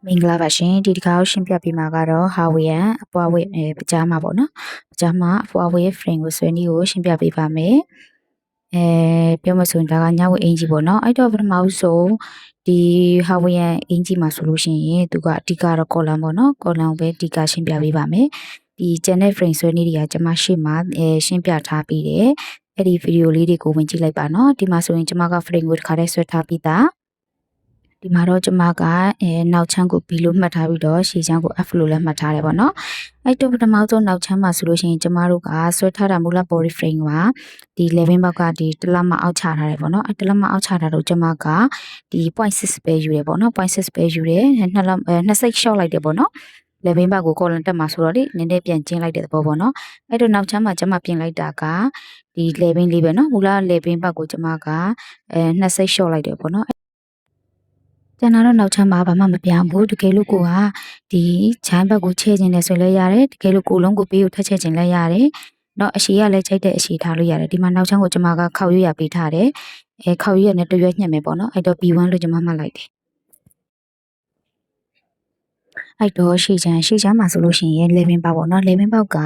မင်္ဂလာပါရှင်ဒီတစ်ခါရှင်းပြပေးမှာကတော့ Hawaiian အပွားဝတ်ပကြားမှာပေါ့နော်ပကြားမှာအပွားဝတ် frame ကိုဆွဲနည်းကိုရှင်းပြပေးပါမယ်ပြောမဆိုရင်ဒါကညဝတ်အင်ကြီးပေါ့နော်အဲ့တော့ပထမဆုံးဒီ Hawaiian အင်ကြီးမှာဆိုလို့ရှိရင်သူကအဓိကတော့ column ပေါ့နော် column ပဲအဓိကရှင်းပြပေးပါမယ်ဒီ channel frame ဆွဲနည်းတွေကကျွန်မရှေ့မှာရှင်းပြထားပြီးတယ်အဲ့ဒီဗီဒီယိုလေးတွေကိုဝင်ကြည့်လိုက်ပါနော်ဒီမှာဆိုရင်ကျွန်မက frame ကိုတစ်ခါတည်းဆွဲထားပြီးသားဒီမှာတော့ကျွန်မကနောက်ချမ်းကို B လို့မှတ်ထားပြီးတော့ရှေ့ချမ်းကို F လို့လည်းမှတ်ထားတယ်ပေါ့နော်အဲ့တော့ပထမဆုံးနောက်ချမ်းမှာဆိုလို့ရှိရင်ကျွန်မတို့ကဆွဲထားတာမူလ body frame ကဒီ11ဘက်ကဒီတလက်မအောက်ချထားတယ်ပေါ့နော်အဲ့တလက်မအောက်ချထားတော့ကျွန်မကဒီ 0.6 ပဲယူတယ်ပေါ့နော် 0.6 ပဲယူတယ်နှစ်စိတ်ရှော့လိုက်တယ်ပေါ့နော်11ဘက်ကို column တက်မှာဆိုတော့လေနည်းနည်းပြန်ကျင်းလိုက်တဲ့သဘောပေါ့နော်အဲ့တော့နောက်ချမ်းမှာကျွန်မပြင်လိုက်တာကဒီ11လေးပဲနော်မူလ11ဘက်ကိုကျွန်မကနှစ်စိတ်ရှော့လိုက်တယ်ပေါ့နော်ကျန်တာတော့နောက်ချမ်းမှာဘာမှမပြောင်းဘူးတကယ်လို့ကိုကဒီချမ်းဘက်ကိုချဲခြင်းနဲ့ဆိုလဲရတယ်တကယ်လို့ကိုလုံးကိုပေးကိုထက်ချဲခြင်းလဲရတယ်တော့အရှိကလည်းချိတ်တဲ့အရှိထားလို့ရတယ်ဒီမှာနောက်ချမ်းကိုကျွန်မကခောက်ရွရပေးထားတယ်ခောက်ရွရနဲ့တရွက်ညှက်မယ်ပေါ့နော်အဲ့တော့ B1 လို့ကျွန်မမှတ်လိုက်တယ်အဲ့တော့ရှေ့ချမ်းမှာဆိုလို့ရှိရင်11ပေါက်ပေါ့နော်11ပေါက်က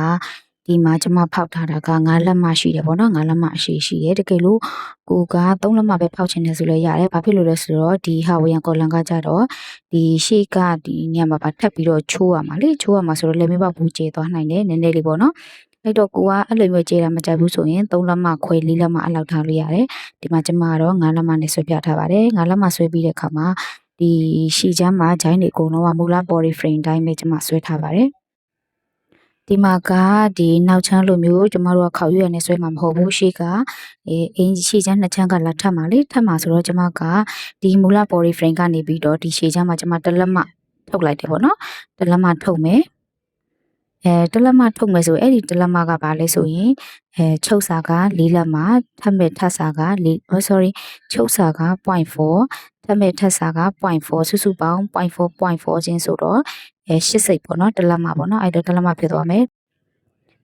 ဒီမှာကျွန်မဖောက်ထားတာက9လက်မရှိတယ်ပေါ့နော်9လက်မအရှိရှိတယ်တကယ်လို့ကိုက3လက်မပဲဖောက်ချင်တယ်ဆိုလဲရတယ်ဘာဖြစ်လို့လဲဆိုတော့ဒီ Hawaiian column ကကြတော့ဒီရှေ့ကဒီညမှာပါထပ်ပြီးတော့ချိုးရမှာလေချိုးရမှာဆိုတော့11ပေါက်ဘူးကျေသွားနိုင်တယ်နည်းနည်းလေးပေါ့နော်အဲ့တော့ကိုကအဲ့လိုမျိုးကျေတာမကြိုက်ဘူးဆိုရင်3လက်မခွဲ4လက်မအလောက်ထားလို့ရတယ်ဒီမှာကျွန်မကတော့9လက်မနဲ့ဆွဲပြထားပါတယ်9လက်မဆွဲပြီးတဲ့အခါမှာဒီရှီချမ်းမှာဂျိုင်းတွေအကုန်လုံးကမူလ body frame တိုင်းပဲကျွန်မဆွဲထားပါတယ်ဒီမှာကဒီနောက်ချမ်းလိုမျိုးကျမတို့ကခောက်ရွက်နဲ့ဆွဲမှာမဟုတ်ဘူးရှေ့ကအင်းရှေ့ချမ်းနှစ်ချမ်းကလာထပ်မှာလေထပ်မှာဆိုတော့ကျမကဒီမူလ body frame ကနေပြီးတော့ဒီရှေ့ချမ်းမှာကျမတလက်မထုတ်လိုက်တယ်ပေါ့နော်တလက်မထုတ်မယ်တလက်မထုတ်မယ်ဆိုအဲ့ဒီတလက်မကဘာလဲဆိုရင်ချုပ်စာက4လက်မထပ်မဲ့ထပ်စာကချုပ်စာက 0.4 ထပ်မဲ့ထပ်စာက 0.4 စုစုပေါင်း 0.4 ချင်းဆိုတော့8စိတ်ပေါ့နော်တလက်မပေါ့နော်အဲ့တော့တလက်မဖြစ်သွားမယ်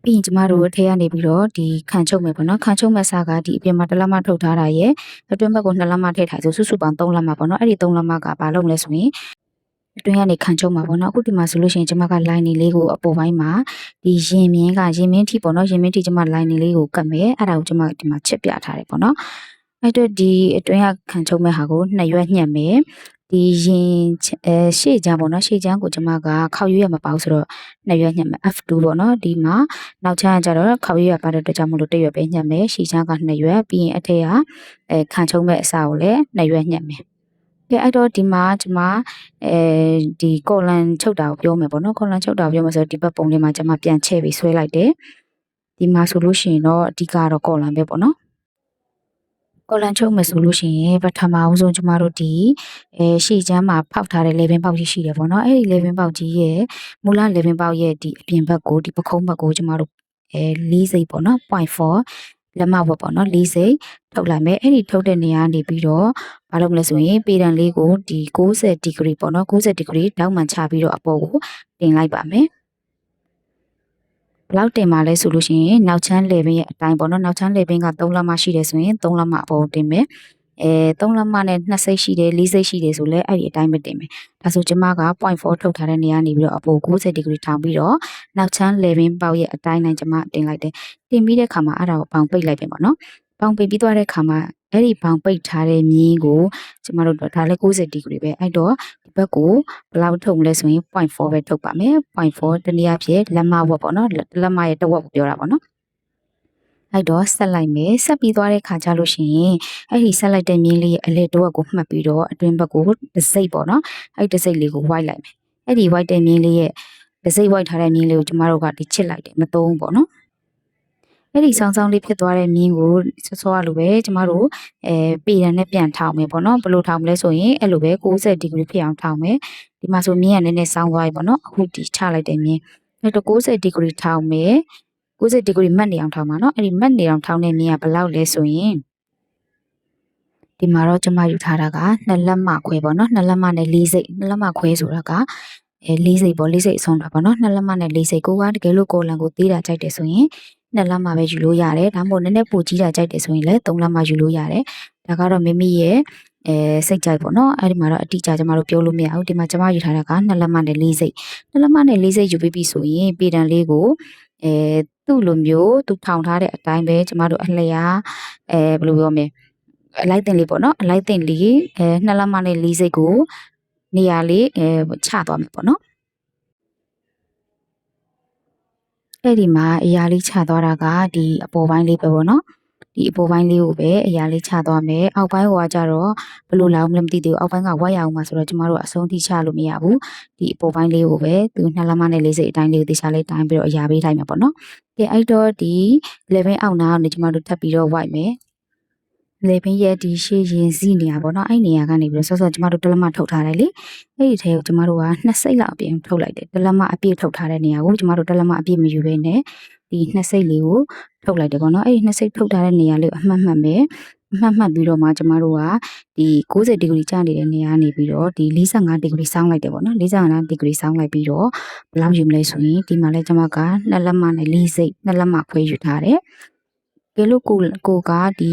ပြီးရင်ကျမတို့အထဲကနေပြီးတော့ဒီခံချုပ်မယ်ပေါ့နော်ခံချုပ်မဲ့စာကဒီအပြင်မှာတလက်မထုတ်ထားတာရဲ့အတွင်းဘက်ကို2လက်မထည့်ထားဆိုစုစုပေါင်း3လက်မပေါ့နော်အဲ့ဒီ3လက်မကဘာလုပ်မလဲဆိုရင်အတွင်းကနေခံချုပ်မှာပေါ့နော်အခုဒီမှာဆိုလို့ရှိရင်ကျမက line လေးကိုအပေါ်ပိုင်းမှာဒီရင်မြင်းထိပေါ့နော်ရင်မြင်းထိကျမ line လေးကိုကတ်မယ်အဲ့ဒါကိုကျမဒီမှာချစ်ပြထားတယ်ပေါ့နော်အဲ့တော့ဒီအတွင်းကခံချုပ်မဲ့ဟာကို2ရွက်ညှက်မယ်ဒီရင်ရှေ့ချမ်းပေါ့နော်ရှေ့ချမ်းကိုကျမကခောက်ရွရမပေါဆိုတော့2ရွက်ညှက်မယ် F2 ပေါ့နော်ဒီမှာနောက်ချမ်းကျတော့ခောက်ရွရပါတဲ့အတွက်ကြောင့်မလို့1ရွက်ပဲညှက်မယ်ရှေ့ချမ်းက2ရွက်ပြီးရင်အထက်ကခံချုပ်မဲ့အစာကိုလည်း2ရွက်ညှက်မယ်ကဲအဲ့တော့ဒီမှာကျမဒီကော်လန်ချုပ်တာကိုပြောမယ်ပေါ့နော်ကော်လန်ချုပ်တာပြောမယ်ဆိုတော့ဒီဘက်ပုံလေးမှာကျမပြန်ချဲ့ပြီးဆွဲလိုက်တယ်ဒီမှာဆိုလို့ရှိရင်တော့အဓိကတော့ကော်လန်ပဲပေါ့နော်ကော်လန်ချုပ်မယ်ဆိုလို့ရှိရင်ပထမအောင်ဆုံးကျမတို့ဒီရှေ့ချမ်းမှာဖောက်ထားတဲ့11ပေါက်ကြီးရှိတယ်ပေါ့နော်အဲ့ဒီ11ပေါက်ကြီးရဲ့မူလ11ပေါက်ရဲ့ဒီအပြင်ဘက်ကိုဒီပခုံးဘက်ကိုကျမတို့4စိတ်ပေါ့နော် 0.4 လက်မဝက်ပေါ့နော်4စိတ်ထုတ်လိုက်မယ်အဲ့ဒီထုတ်တဲ့နေရာနေပြီးတော့ဘာလုပ်မလဲဆိုရင်ပေတံလေးကိုဒီ90 degree ပေါ့နော်90 degree တောက်မှန်ချပြီးတော့အပေါ်ကိုတင်လိုက်ပါမယ်ဘလောက်တင်ပါလဲဆိုလို့ရှိရင်နောက်ချမ်းလေပင်ရဲ့အတိုင်းပေါ့နော်နောက်ချမ်းလေပင်က3လက်မရှိတယ်ဆိုရင်3လက်မအပေါ်တင်မယ်3လက်မနဲ့2စိတ်ရှိတယ်4စိတ်ရှိတယ်ဆိုလဲအဲ့ဒီအတိုင်းပဲတင်မယ်ဒါဆိုကျမက 0.4 ထုတ်ထားတဲ့နေရာနေပြီးတော့အပေါ်90 degree ထောင်ပြီးတော့နောက်ချမ်းလေပင်ပေါက်ရဲ့အတိုင်းတိုင်းကျမတင်လိုက်တယ်တင်ပြီးတဲ့ခါမှာအဲ့ဒါကိုပေါင်ပိတ်လိုက်ပြန်ပေါ့နော်ပေါင်ပိတ်ပြီးသွားတဲ့ခါမှာအဲ့ဒီပေါင်ပိတ်ထားတဲ့မြင်းကိုကျမတို့ဒါလည်း90 degree ပဲအဲ့တော့ဒီဘက်ကိုဘယ်လောက်ထုတ်မလဲဆိုရင် 0.4 ပဲထုတ်ပါမယ် 0.4 တနည်းအားဖြင့်လက်မဝက်ပေါ့နော်လက်မရဲ့တစ်ဝက်ကိုပြောတာပေါ့နော်အဲ့တော့ဆက်လိုက်မယ်ဆက်ပြီးသွားတဲ့ခါကျလို့ရှိရင်အဲ့ဒီဆက်လိုက်တဲ့မြင်းလေးရဲ့အလေတစ်ဝက်ကိုမှတ်ပြီးတော့အတွင်းဘက်ကိုတစ်စိတ်ပေါ့နော်အဲ့ဒီတစ်စိတ်လေးကို white လိုက်မယ်အဲ့ဒီ white တဲ့မြင်းလေးရဲ့တစ်စိတ် white ထားတဲ့မြင်းလေးကိုကျမတို့ကဒီချစ်လိုက်တယ်မသုံးပေါ့နော်အဲ့ဒီဆောင်းလေးဖြစ်သွားတဲ့မြင်းကိုစောရလိုပဲကျမတို့ပေရန်နဲ့ပြန်ထောင်မယ်ပေါ့နော်ဘယ်လိုထောင်မလဲဆိုရင်အဲ့လိုပဲ90 degree ဖြစ်အောင်ထောင်မယ်ဒီမှာဆိုမြင်းကနည်းနည်းဆောင်းသွားပြီပေါ့နော်အခုဒီချလိုက်တဲ့မြင်းအဲ့တော့90 degree ထောင်မယ်90 degree မှတ်နေအောင်ထောင်ပါနော်အဲ့ဒီမှတ်နေအောင်ထောင်တဲ့မြင်းကဘယ်လောက်လဲဆိုရင်ဒီမှာတော့ကျမယူထားတာက2လက်မခွဲပေါ့နော်2လက်မနဲ့4စိတ်2လက်မခွဲဆိုတာက4စိတ်ပေါ့4စိတ်အဆုံးတာပေါ့နော်2လက်မနဲ့4စိတ်ကိုကတကယ်လို့ကိုလန်ကိုသေးတာကြိုက်တယ်ဆိုရင်2လက်မပဲယူလို့ရတယ်ဒါမှမဟုတ်နည်းနည်းပိုကြီးတာကြိုက်တယ်ဆိုရင်လည်း3လက်မယူလို့ရတယ်ဒါကတော့မိမိရဲ့ စိတ်ကြိုက်ပေါ့နော်အဲ့ဒီမှာတော့အတိအကျကျမတို့ပြောလို့မရဘူးဒီမှာကျမယူထားတာက2လက်မနဲ့4စိတ်2လက်မနဲ့4စိတ်ယူပြီးပြီဆိုရင်ပေတံလေးကိုသူ့လိုမျိုးသူထောင်ထားတဲ့အတိုင်းပဲကျမတို့အလျာဘယ်လိုပြောမလဲအလိုက်တင်လေးပေါ့နော်အလိုက်တင်လေး2လက်မနဲ့4စိတ်ကိုနေရာလေးချသွားမယ်ပေါ့နော်အဲ့ဒီမှာအရာလေးချသွားတာကဒီအပေါ်ပိုင်းလေးပဲပေါ့နော်ဒီအပေါ်ပိုင်းလေးကိုပဲအရာလေးချသွားမယ်အောက်ပိုင်းကကြတော့ဘယ်လိုလာအောင်မသိသေးဘူးအောက်ပိုင်းကဝက်ရအောင်မှာဆိုတော့ကျမတို့အဆုံးထိချလို့မရဘူးဒီအပေါ်ပိုင်းလေးကိုပဲသူ2လက်မနဲ့4စိတ်အတိုင်းလေးကိုတေချာလေးတိုင်းပြီးတော့အရာပေးလိုက်မှာပေါ့နော်ကဲအဲ့တော့ဒီ11အောက်နာကနေကျမတို့ထပ်ပြီးတော့ဝိုက်မယ်လေပင်ရဲ့ဒီရှေ့ရင်စီနေရပေါ့နော်အဲ့နေရာကနေပြီးတော့ဆော့ဆော့ကျမတို့တလက်မထုတ်ထားတယ်လေအဲ့ဒီထဲကိုကျမတို့က2စိတ်လောက်အပြင်ထုတ်လိုက်တယ်တလက်မအပြည့်ထုတ်ထားတဲ့နေရာကိုကျမတို့တလက်မအပြည့်မယူဘဲနဲ့ဒီ2စိတ်လေးကိုထုတ်လိုက်တယ်ပေါ့နော်အဲ့ဒီ2စိတ်ထုတ်ထားတဲ့နေရာလေးကိုအမှတ်မှတ်မယ်အမှတ်မှတ်ပြီးတော့မှကျမတို့ကဒီ90ဒီဂရီကျနေတဲ့နေရာနေပြီးတော့ဒီ45ဒီဂရီစောင်းလိုက်တယ်ပေါ့နော်45ဒီဂရီစောင်းလိုက်ပြီးတော့ဘယ်လောက်ယူမလဲဆိုရင်ဒီမှာလဲကျမက2လက်မနဲ့4စိတ်2လက်မခွဲယူထားတယ်ကဲလို့ကိုကဒ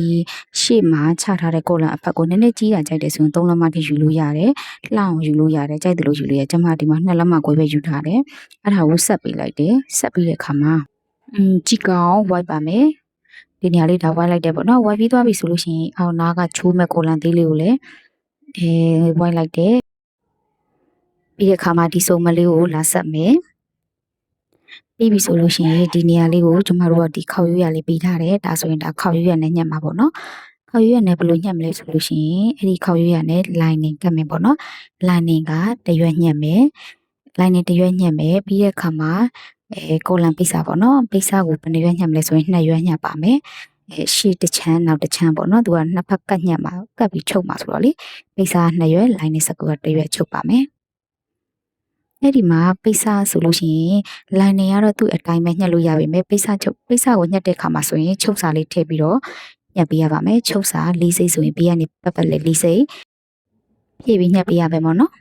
ီရှေ့မှာချထားတဲ့ကောလန်အဖက်ကိုနည်းနည်းကြီးတာကြိုက်တယ်ဆိုရင်3လက်မထိယူလို့ရတယ်လှအောင်ယူလို့ရတယ်ကြိုက်တယ်လို့ယူလို့ရကျမဒီမှာ2လက်မခွဲပဲယူထားတယ်အဲ့ဒါကိုဆက်ပေးလိုက်တယ်ဆက်ပြီးတဲ့အခါမှာကြည့်ကောင်းဝိုက်ပါမယ်ဒီနေရာလေးဒါဝိုက်လိုက်တယ်ပေါ့နော်ဝိုက်ပြီးသွားပြီဆိုလို့ရှိရင်အောက်နားကချိုးမဲ့ကောလန်သေးလေးကိုလည်းဝိုက်လိုက်တယ်ပြီးတဲ့အခါမှာဒီစုံမလေးကိုလာဆက်မယ်ပြီးပြီဆိုလို့ရှိရင်ဒီနေရာလေးကိုကျမတို့ကဒီခေါက်ရွက်ရလေးပေးထားတယ်ဒါဆိုရင်ဒါခေါက်ရွက်ရနဲ့ညှက်မှာပေါ့နော်ခေါက်ရွက်ရနဲ့ဘယ်လိုညှက်မလဲဆိုလို့ရှိရင်အဲ့ဒီခေါက်ရွက်ရနဲ့ lining ကတ်မယ်ပေါ့နော် lining ကတရွက်ညှက်မယ် lining တရွက်ညှက်မယ်ပြီးတဲ့အခါမှာကိုလန်ပိတ်စာပေါ့နော်ပိတ်စာကိုဘယ်နှရွက်ညှက်မလဲဆိုရင်2ရွက်ညှက်ပါမယ်ရှေ့တစ်ချမ်းနောက်တစ်ချမ်းပေါ့နော်သူကနှစ်ဖက်ကတ်ညှက်မှာကတ်ပြီးချုပ်မှာဆိုတော့လေပိတ်စာ2ရွက် lining စကူက1ရွက်ချုပ်ပါမယ်အဲ့ဒီမှာပိတ်စာဆိုလို့ရှိရင် lining ကတော့သူ့အတိုင်းပဲညှက်လို့ရပါမယ်ပိတ်စာကိုညှက်တဲ့အခါမှာဆိုရင်ချုပ်စာလေးထည့်ပြီးတော့ညှက်ပေးရပါမယ်ချုပ်စာ4စိတ်ဆိုရင်ဘေးကနေပတ်လေး4စိတ်ဖြည့်ပြီးညှက်ပေးရမယ်ပေါ့နော်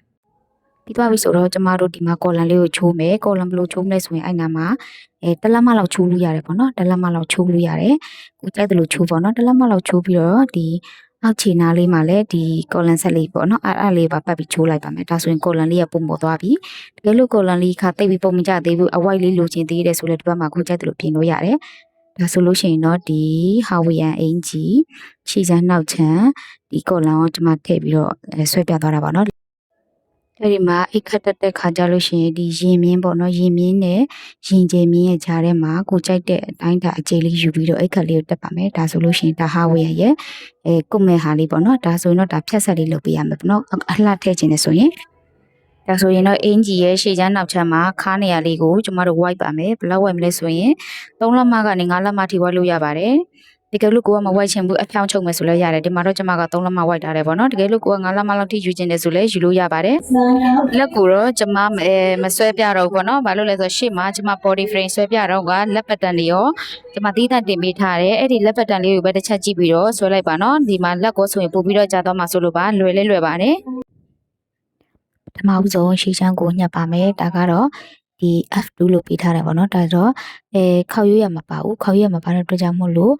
ပြီးသွားပြီဆိုတော့ကျမတို့ဒီမှာကော်လန်လေးကိုချိုးမယ်ကော်လန်ဘယ်လိုချိုးမလဲဆိုရင်အဲ့နာမှာတလက်မလောက်ချိုးလို့ရတယ်ပေါ့နော်တလက်မလောက်ချိုးလို့ရတယ်ကိုကြိုက်တယ်လို့ချိုးပေါ့နော်တလက်မလောက်ချိုးပြီးတော့ဒီအောက်ခြေနားလေးမှာလည်းဒီကော်လန်ဆက်လေးပေါ့နော်အဲ့လေးပါပတ်ပြီးချိုးလိုက်ပါမယ်ဒါဆိုရင်ကော်လန်လေးကပုံပေါ်သွားပြီတကယ်လို့ကော်လန်လေးခါတိတ်ပြီးပုံမကျသေးဘူးအဝိုက်လေးလိုချင်သေးတယ်ဆိုလည်းဒီဘက်မှာကိုကြိုက်တယ်လို့ပြင်လို့ရတယ်ဒါဆိုလို့ရှိရင်တော့ဒီဟာဝီယန်အင်ဂျီခြေစမ်းနောက်ချမ်းဒီကော်လန်ကိုကျွန်မထည့်ပြီးတော့ဆွဲပြသွားတာပါနော်အဲ့ဒီမှာအိတ်ခတ်တက်ခါကြလို့ရှိရင်ဒီရင်မြင်းပေါ့နော်ရင်မြင်းနဲ့ရင်ကျမြင်းရဲ့ကြားထဲမှာကိုကြိုက်တဲ့အတိုင်းဒါအခြေလေးယူပြီးတော့အိတ်ခတ်လေးကိုတက်ပါမယ်ဒါဆိုလို့ရှိရင်ဒါဟာဝေရရဲ့ကုတ်မဲ့ဟာလေးပေါ့နော်ဒါဆိုရင်တော့ဒါဖြတ်ဆက်လေးလုပ်ပေးရမယ်ပေါ့နော်အလှထည့်ခြင်းနဲ့ဆိုရင်ဒါဆိုရင်တော့အင်ဂျီရဲ့ရှေ့ချမ်းနောက်ချမ်းမှာခါးနေရာလေးကိုကျမတို့ဝိုက်ပါမယ်ဘယ်လောက်ဝိုက်မလဲဆိုရင်3လက်မကနေ5လက်မထိဝိုက်လို့ရပါတယ်တကယ်လို့ကိုကမဝိုက်ချင်ဘူးအဖြောင်းချုပ်မယ်ဆိုလည်းရတယ်ဒီမှာတော့ကျွန်မက3လက်မဝိုက်ထားတယ်ပေါ့နော်တကယ်လို့ကိုက5လက်မလောက်ထိယူချင်တယ်ဆိုလည်းယူလို့ရပါတယ်လက်ကိုတော့ကျွန်မမဆွဲပြတော့ဘူးပေါ့နော်ဘာလို့လဲဆိုတော့ရှေ့မှာကျွန်မ body frame ဆွဲပြတော့ကလက်ပတ်တန်လေးရောကျွန်မသီးသန့်တင်ပေးထားတယ်အဲ့ဒီလက်ပတ်တန်လေးကိုပဲတစ်ချက်ကြည့်ပြီးတော့ဆွဲလိုက်ပါနော်ဒီမှာလက်ကိုဆိုရင်ပို့ပြီးတော့ကြာတော့မှဆိုလို့ပါလွယ်ပါတယ်ပထမဦးဆုံးရှေ့ချမ်းကိုညှပ်ပါမယ်ဒါကတော့ဒီ F2 လို့ပေးထားတယ်ပေါ့နော်ဒါဆိုတော့ခေါက်ရွက်ရမပါဘူးခေါက်ရွက်မပါတဲ့အတွက်ကြောင့်မို့လို့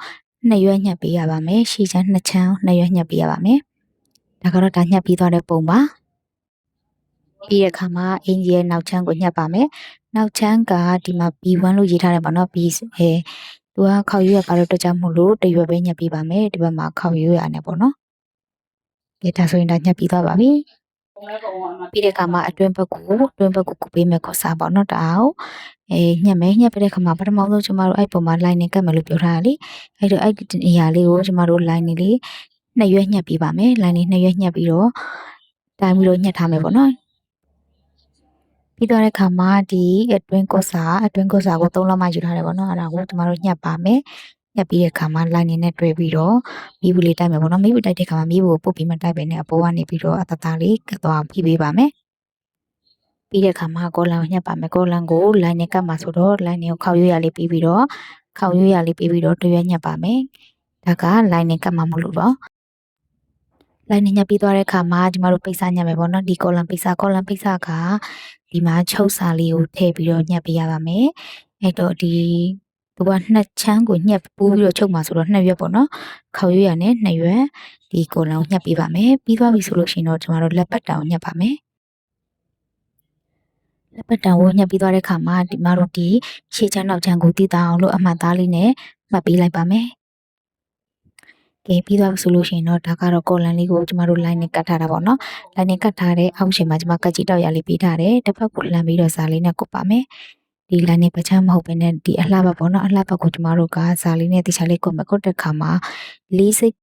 2ရွက်ညှပ်ပေးရပါမယ်ရှေ့ချမ်း2ချမ်း2ရွက်ညှပ်ပေးရပါမယ်ဒါကတော့ဒါညှပ်ပြီးသွားတဲ့ပုံပါပြီးတဲ့အခါမှာအင်ဂျီရဲ့နောက်ချမ်းကိုညှပ်ပါမယ်နောက်ချမ်းကဒီမှာ B1 လို့ရေးထားတယ်ပေါ့နော် B သူကခေါက်ရွက်ပါတဲ့အတွက်ကြောင့်မို့လို့1ရွက်ပဲညှပ်ပေးပါမယ်ဒီဘက်မှာခေါက်ရွက်ရတယ်ပေါ့နော်ဒါဆိုရင်ဒါညှပ်ပြီးသွားပါပြီပြီးတဲ့အခါမှာအတွင်းဘက်ကိုကူပေးမယ်ခေါ်စားပေါ့နော်ဒါအောင်ညှက်ပြီးတဲ့အခါမှာပထမဆုံးကျမတို့အဲ့ပုံမှာ lining ကတ်မယ်လို့ပြောထားတာလေအဲ့တော့အဲ့နေရာလေးကိုကျမတို့ lining လေး2ရွက်ညှက်ပေးပါမယ် lining 2ရွက်ညှက်ပြီးတော့တိုင်းပြီးတော့ညှက်ထားမယ်ပေါ့နော်ပြီးတော့တဲ့အခါမှာဒီအတွင်းကော့စာကို3လောက်မှယူထားတယ်ပေါ့နော်အဲ့ဒါကိုကျမတို့ညှက်ပါမယ်ညှက်ပြီးတဲ့အခါမှာ lining နဲ့တွဲပြီးတော့မီးဘူးလေးတိုက်မယ်ပေါ့နော်မီးဘူးတိုက်တဲ့အခါမှာမီးဘူးကိုပုတ်ပြီးမတိုက်ပဲနဲ့အပေါ်ကနေပြီးတော့အတသားလေးကတ်သွားပြီးပေးပါမယ်ပြီးတဲ့အခါမှာကောလန်ကိုညှက်ပါမယ်ကောလန်ကို lining ကတ်မှာဆိုတော့ lining ကိုခေါက်ရွက်ရလေးပြီးပြီးတော့တွဲရွက်ညှက်ပါမယ်ဒါက lining ကတ်မှာမလို့တော့lining ညှက်ပြီးသွားတဲ့အခါမှာကျမတို့ပိတ်စာညှက်မယ်ပေါ့နော်ဒီကောလန်ပိတ်စာကဒီမှာချုပ်စာလေးကိုထည့်ပြီးတော့ညှက်ပေးရပါမယ်အဲ့တော့ဒီသူက2ချမ်းကိုညှက်ပိုးပြီးတော့ချုပ်မှာဆိုတော့2ရွက်ပေါ့နော်ခေါက်ရွက်ရနဲ့2ရွက် ဒီကိုလန်ကိုညှပ်ပေးပါမယ်ပြီးသွားပြီဆိုလို့ရှိရင်တော့ကျမတို့လက်ပတ်တောင်ညှပ်ပါမယ်လက်ပတ်တောင်ကိုညှပ်ပြီးသွားတဲ့အခါမှာဒီမတို့ဒီရှေ့ချမ်းနောက်ချမ်းကိုတည်တာအောင်လို့အမှတ်သားလေးနဲ့မှတ်ပေးလိုက်ပါမယ်ကဲပြီးသွားပြီဆိုလို့ရှိရင်တော့ဒါကတော့ကော်လန်လေးကိုကျမတို့ line နဲ့ကတ်ထားတာပေါ့နော် line နဲ့ကတ်ထားတဲ့အောက်ရှင်မှာကျမကတ်ကြီးတောက်ရလေးပေးထားတယ်တစ်ဖက်ကိုလှမ်းပြီးတော့ဇာလေးနဲ့ကုတ်ပါမယ်ဒီ line နဲ့ပချမ်းမဟုတ်ဘဲနဲ့ဒီအလှဘက်ပေါ့နော်အလှဘက်ကိုကျမတို့ကဇာလေးနဲ့တခြားလေးကုတ်မယ်ကုတ်တဲ့ခါမှာလေးစိတ်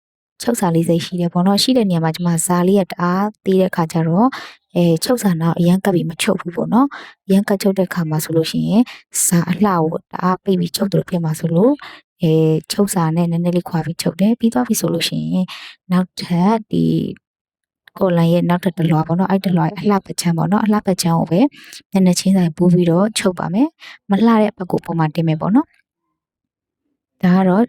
ချုပ်စာလေးစိတ်ရှိတယ်ပေါ့နော်ရှိတဲ့နေရာမှာကျမဇာလေးရတအားသေးတဲ့ခါကျတော့ချုပ်စာတော့အရန်ကပ်ပြီးမချုပ်ဘူးပေါ့နော်အရန်ကပ်ချုပ်တဲ့ခါမှာဆိုလို့ရှိရင်ဇာအလှကိုတအားပိတ်ပြီးချုပ်တယ်ဖြစ်မှာဆိုလို့ချုပ်စာနဲ့နည်းနည်းလေးခွာပြီးချုပ်တယ်ပြီးသွားပြီဆိုလို့ရှိရင်နောက်ထပ်ဒီကိုလန်ရဲ့နောက်ထပ်တစ်လွှာပေါ့နော်အဲ့တစ်လွှာအလှပချမ်းပေါ့နော်အလှပချမ်းကိုပဲနည်းနည်းချင်းဆိုင်ပိုးပြီးတော့ချုပ်ပါမယ်မလှတဲ့အဘက်ကိုပုံမှန်တင်မယ်ပေါ့နော်ဒါကတော့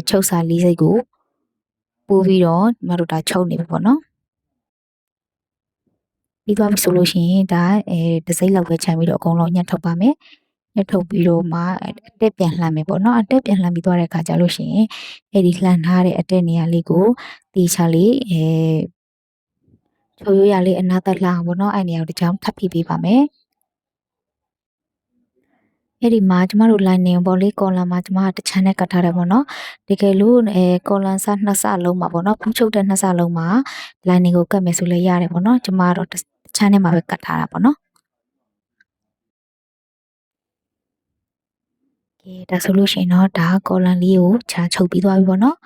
ချုပ်စာလေးစိတ်ကိုပိုးပြီးတော့ဒီမှာတို့ဒါချုပ်နေပြီပေါ့နော်ပြီးသွားပြီဆိုလို့ရှိရင်ဒါတစ်စိမ့်လောက်ပဲခြံပြီးတော့အကုန်လုံးညှက်ထုတ်ပါမယ်ညှက်ထုတ်ပြီးတော့မှအတက်ပြန်လှမ်းမယ်ပေါ့နော်အတက်ပြန်လှမ်းပြီးသွားတဲ့အခါကျလို့ရှိရင်အဲ့ဒီလှမ်းထားတဲ့အတက်နေရာလေးကိုတေချာလေးချိုးရိုးရလေးအနာသက်လှအောင်ပေါ့နော်အဲ့နေရာကိုတစ်ချောင်းထပ်ဖိပေးပါမယ်အဲ့ဒီမှာကျမတို့ lining ပေါ့လေကော်လန်မှာကျမကတစ်ချမ်းနဲ့ကတ်ထားတယ်ပေါ့နော်တကယ်လို့ကော်လန်စနှစ်စလုံးမှာပေါ့နော်ဖူးချုပ်တဲ့နှစ်စလုံးမှာ lining ကိုကတ်မယ်ဆိုလည်းရတယ်ပေါ့နော်ကျမကတော့တစ်ချမ်းနဲ့မှာပဲကတ်ထားတာပေါ့နော်ကဲဒါဆိုလို့ရှိရင်တော့ဒါကော်လန်လေးကိုခြာချုပ်ပြီးသွားပြီပေါ့နော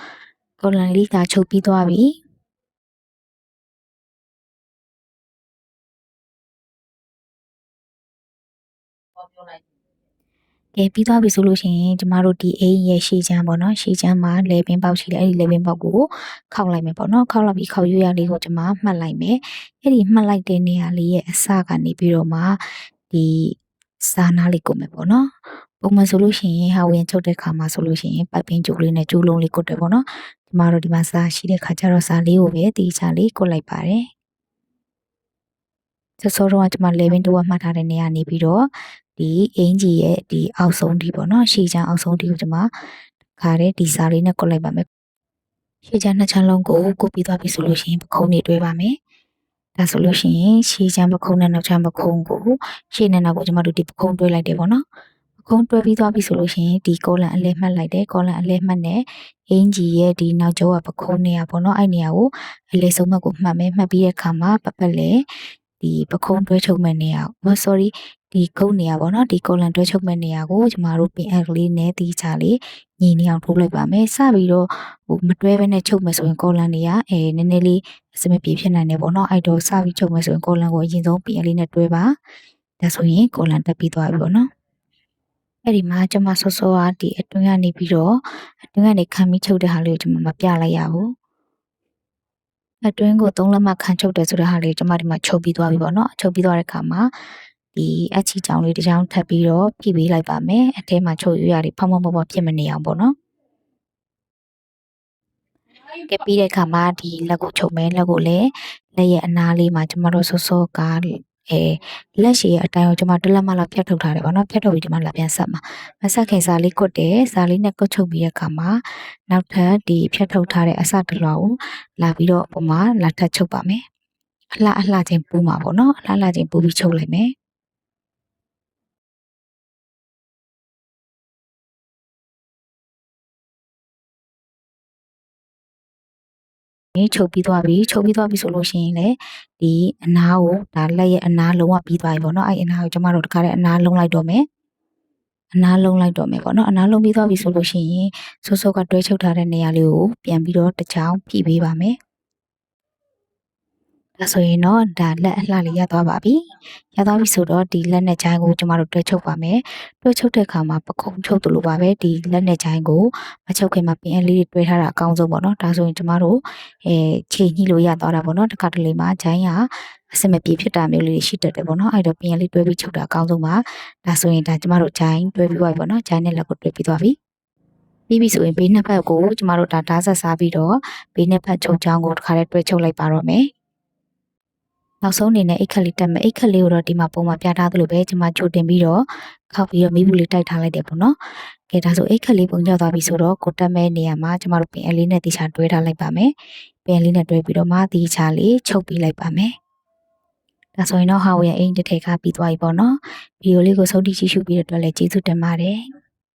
်ကော်လန်လေးခြာချုပ်ပြီးသွားပြီကဲပြီးသွားပြီဆိုလို့ရှိရင်ကျမတို့ဒီအိမ်ရဲ့ရှေ့ချမ်းပေါ့နော်ရှေ့ချမ်းမှာလေပင်ပေါက်ရှိတယ်အဲ့ဒီလေပင်ပေါက်ကိုခောက်လိုက်မယ်ပေါ့နော်ခောက်လိုက်ပြီးခောက်ရွရလေးကိုကျမမှတ်လိုက်မယ်အဲ့ဒီမှတ်လိုက်တဲ့နေရာလေးရဲ့အစကနေပြီးတော့မှဒီစာနာလေးကိုမယ်ပေါ့နော်ပုံမှန်ဆိုလို့ရှိရင်ဟာဝင်ချုပ်တဲ့ခါမှာဆိုလို့ရှိရင်ပိုက်ပင်းကျိုးလေးနဲ့ကျိုးလုံးလေးကုတ်တယ်ပေါ့နော်ကျမတို့ဒီမှာစာရှိတဲ့ခါကျတော့စာလေးကိုပဲတီချာလေးကုတ်လိုက်ပါတယ်စောတော့ကကျမလေပင်တိုးမှတ်ထားတဲ့နေရာနေပြီးတော့ဒီအင်ဂျီရဲ့ဒီအောက်ဆုံးဒီပေါ့နော်ရှေ့ချမ်းအောက်ဆုံးဒီကိုကျွန်မခါတဲ့ဒီစာလေးနဲ့ကုတ်လိုက်ပါမယ်ရှေ့ချမ်းနှစ်ချမ်းလုံးကိုကုတ်ပြီးသွားပြီဆိုလို့ရှိရင်ပခုံးတွေတွဲပါမယ်ဒါဆိုလို့ရှိရင်ရှေ့ချမ်းပခုံးနဲ့နောက်ချမ်းပခုံးကိုရှေ့နဲ့နောက်ကိုကျွန်မတို့ဒီပခုံးတွဲလိုက်တယ်ပေါ့နော်ပခုံးတွဲပြီးသွားပြီဆိုလို့ရှိရင်ဒီကောလန်အလဲမှတ်လိုက်တယ်ကောလန်အလဲမှတ်နဲ့အင်ဂျီရဲ့ဒီနောက်ကျောကပခုံးနေရပေါ့နော်အဲ့နေရာကိုအလဲဆုံးမှတ်ကိုမှတ်မယ်မှတ်ပြီးတဲ့အခါမှာပတ်လဲဒီပခုံးတွဲချုပ်မဲ့နေရာsorry ဒီကုန်းနေရာပေါ့နော်ဒီကောလန်တွဲချုပ်မဲ့နေရာကိုကျမတို့ပင်အက်ကလေးနဲ့တီးချလေးညီနေအောင်ထိုးလိုက်ပါမယ်စပြီးတော့မတွဲဘဲနဲ့ချုပ်မယ်ဆိုရင်ကောလန်တွေကနည်းနည်းလေးအစမပြေဖြစ်နိုင်တယ်ပေါ့နော်အဲ့တော့စပြီးချုပ်မယ်ဆိုရင်ကောလန်ကိုအရင်ဆုံးပင်အက်လေးနဲ့တွဲပါဒါဆိုရင်ကောလန်တက်ပြီးသွားပြီပေါ့နော်အဲ့ဒီမှာကျမစောစောကဒီအတွင်းကနေပြီးတော့အတွင်းကနေခံပြီးချုပ်တဲ့ဟာလေးကိုကျမမပြလိုက်ရဘူးအတွင်းကို3လက်မှခံချုပ်တယ်ဆိုတဲ့ဟာလေးကျွန်မဒီမှာချုပ်ပြီးသွားပြီပေါ့နော်ချုပ်ပြီးသွားတဲ့အခါမှာဒီအချီချောင်းလေးတစ်ချောင်းထပ်ပြီးတော့ဖြည့်ပေးလိုက်ပါမယ်အထဲမှာချုပ်ရရတွေဖောင်းဖောင်းဖောင်းဖြစ်မနေအောင်ပေါ့နော်ကဲပြီးတဲ့အခါမှာဒီလက်ကိုချုပ်မယ်လက်ကိုလည်းလက်ရဲ့အနားလေးမှာကျွန်မတို့စောစောကလက်ရှိရဲ့အတိုင်းကိုကျွန်မတစ်လက်မှလောက်ဖြတ်ထုတ်ထားတယ်ပေါ့နော်ဖြတ်ထုတ်ပြီးဒီမှာလက်ပြန်ဆက်မှာမဆက်ခင်စာလေးကုတ်တယ်စာလေးနဲ့ကုတ်ချုပ်ပြီးတဲ့အခါမှာနောက်ထပ်ဒီဖြတ်ထုတ်ထားတဲ့အစတစ်လွှာကိုလာပြီးတော့ပုံမှာလာထပ်ချုပ်ပါမယ်အလှချင်းပူးမှာပေါ့နော်အလှချင်းပူးပြီးချုပ်လိုက်မယ်ချုပ်ပြီးသွားပြီချုပ်ပြီးသွားပြီဆိုလို့ရှိရင်လေဒီအနားကိုဒါလက်ရဲ့အနားလုံးဝပြီးသွားပြီပေါ့နော်အဲ့အနားကိုကျမတို့တခါတည်းအနားလုံးလိုက်တော့မယ်အနားလုံးလိုက်တော့မယ်ပေါ့နော်အနားလုံးပြီးသွားပြီဆိုလို့ရှိရင်စောစောကတွဲချုပ်ထားတဲ့နေရာလေးကိုပြန်ပြီးတော့တစ်ချောင်းဖြည့်ပေးပါမယ်ဒါဆိုရင်တော့ဒါလက်အလှလေးရသွားပါပြီရသွားပြီဆိုတော့ဒီလက်နဲ့ချိုင်းကိုကျမတို့တွဲချုပ်ပါမယ်တွဲချုပ်တဲ့အခါမှာပခုံးချုပ်တယ်လို့ပါပဲဒီလက်နဲ့ချိုင်းကိုမချုပ်ခင်မှာပင်အလေးတွေတွဲထားတာအကောင်းဆုံးပေါ့နော်ဒါဆိုရင်ကျမတို့ချိန်ညှိလို့ရသွားတာပေါ့နော်တခါတလေမှာချိုင်းကအစမပြေဖြစ်တာမျိုးလေးရှိတတ်တယ်ပေါ့နော်အဲ့တော့ပင်အလေးတွဲပြီးချုပ်တာအကောင်းဆုံးပါဒါဆိုရင်ဒါကျမတို့ချိုင်းတွဲပြီးသွားပြီပေါ့နော်ချိုင်းနဲ့လက်ကိုတွဲပြီးသွားပြီပြီးပြီဆိုရင်ဘေးနှစ်ဖက်ကိုကျမတို့ဒါဓာတ်ဆက်စားပြီးတော့ဘေးနှစ်ဖက်ချုပ်ချောင်းကိုတစ်ခါတည်းတွဲချုပ်လိုက်ပါတော့မယ် နောက်ဆုံးအနေနဲ့အိတ်ခက်လေးတက်မယ်အိတ်ခက်လေးကိုတော့ဒီမှာပုံမှာပြထားသလိုပဲကျွန်မချိုတင်ပြီးတော့ခောက်ပြီးတော့မီးဘူးလေးတိုက်ထားလိုက်တယ်ပေါ့နော်ကဲဒါဆိုအိတ်ခက်လေးပုံကျသွားပြီဆိုတော့ကိုတက်မဲ့နေရာမှာကျွန်မတို့ပင်အလေးနဲ့တီချာတွဲထားလိုက်ပါမယ်ပင်လေးနဲ့တွဲပြီးတော့မှတီချာလေးချုပ်ပြီးလိုက်ပါမယ်ဒါဆိုရင်တော့ဟာဝရဲ့အိမ်တစ်ထည်ကပြီးသွားပြီပေါ့နော်ဗီဒီယိုလေးကိုဆုံးထိကြည့်ရှုပြီးတဲ့အတွက်လည်းကျေးဇူးတင်ပါတယ်